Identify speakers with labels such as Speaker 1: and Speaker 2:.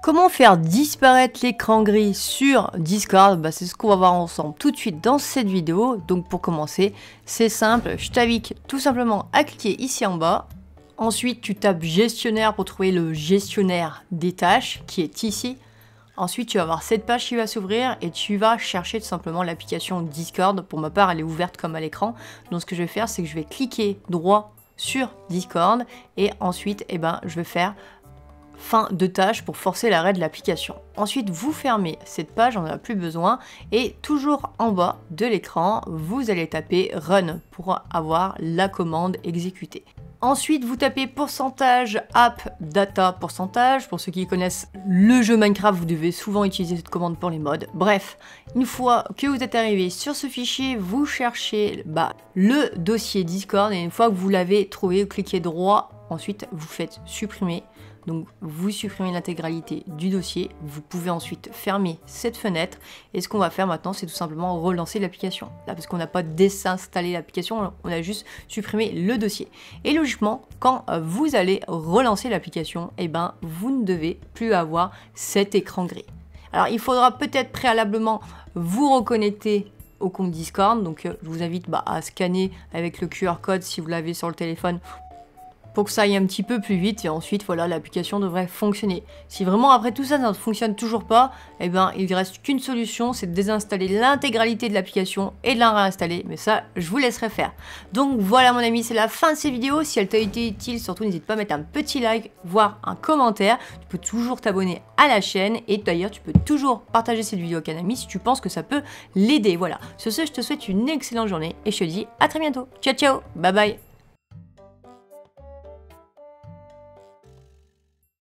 Speaker 1: Comment faire disparaître l'écran gris sur Discord? C'est ce qu'on va voir ensemble tout de suite dans cette vidéo. Donc pour commencer, c'est simple, je t'invite tout simplement à cliquer ici en bas. Ensuite, tu tapes gestionnaire pour trouver le gestionnaire des tâches qui est ici. Ensuite, tu vas avoir cette page qui va s'ouvrir et tu vas chercher tout simplement l'application Discord. Pour ma part, elle est ouverte comme à l'écran. Donc ce que je vais faire, c'est que je vais cliquer droit sur Discord et ensuite, je vais faire fin de tâche pour forcer l'arrêt de l'application. Ensuite, vous fermez cette page, on n'en a plus besoin. Et toujours en bas de l'écran, vous allez taper Run pour avoir la commande exécutée. Ensuite, vous tapez pourcentage app data pourcentage. Pour ceux qui connaissent le jeu Minecraft, vous devez souvent utiliser cette commande pour les mods. Bref, une fois que vous êtes arrivé sur ce fichier, vous cherchez le dossier Discord et une fois que vous l'avez trouvé, vous cliquez droit. Ensuite, vous faites supprimer. Donc, vous supprimez l'intégralité du dossier. Vous pouvez ensuite fermer cette fenêtre. Et ce qu'on va faire maintenant, c'est tout simplement relancer l'application. Là, parce qu'on n'a pas désinstallé l'application, on a juste supprimé le dossier. Et logiquement, quand vous allez relancer l'application, vous ne devez plus avoir cet écran gris. Alors, il faudra peut-être préalablement vous reconnecter au compte Discord. Donc, je vous invite à scanner avec le QR code si vous l'avez sur le téléphone, pour que ça aille un petit peu plus vite et ensuite voilà, l'application devrait fonctionner. Si vraiment après tout ça, ça ne fonctionne toujours pas, il ne reste qu'une solution, c'est de désinstaller l'intégralité de l'application et de la réinstaller, mais ça je vous laisserai faire. Donc voilà mon ami, c'est la fin de cette vidéo. Si elle t'a été utile, surtout n'hésite pas à mettre un petit like, voire un commentaire. Tu peux toujours t'abonner à la chaîne et d'ailleurs tu peux toujours partager cette vidéo avec un ami si tu penses que ça peut l'aider. Voilà, sur ce je te souhaite une excellente journée et je te dis à très bientôt. Ciao ciao, bye bye.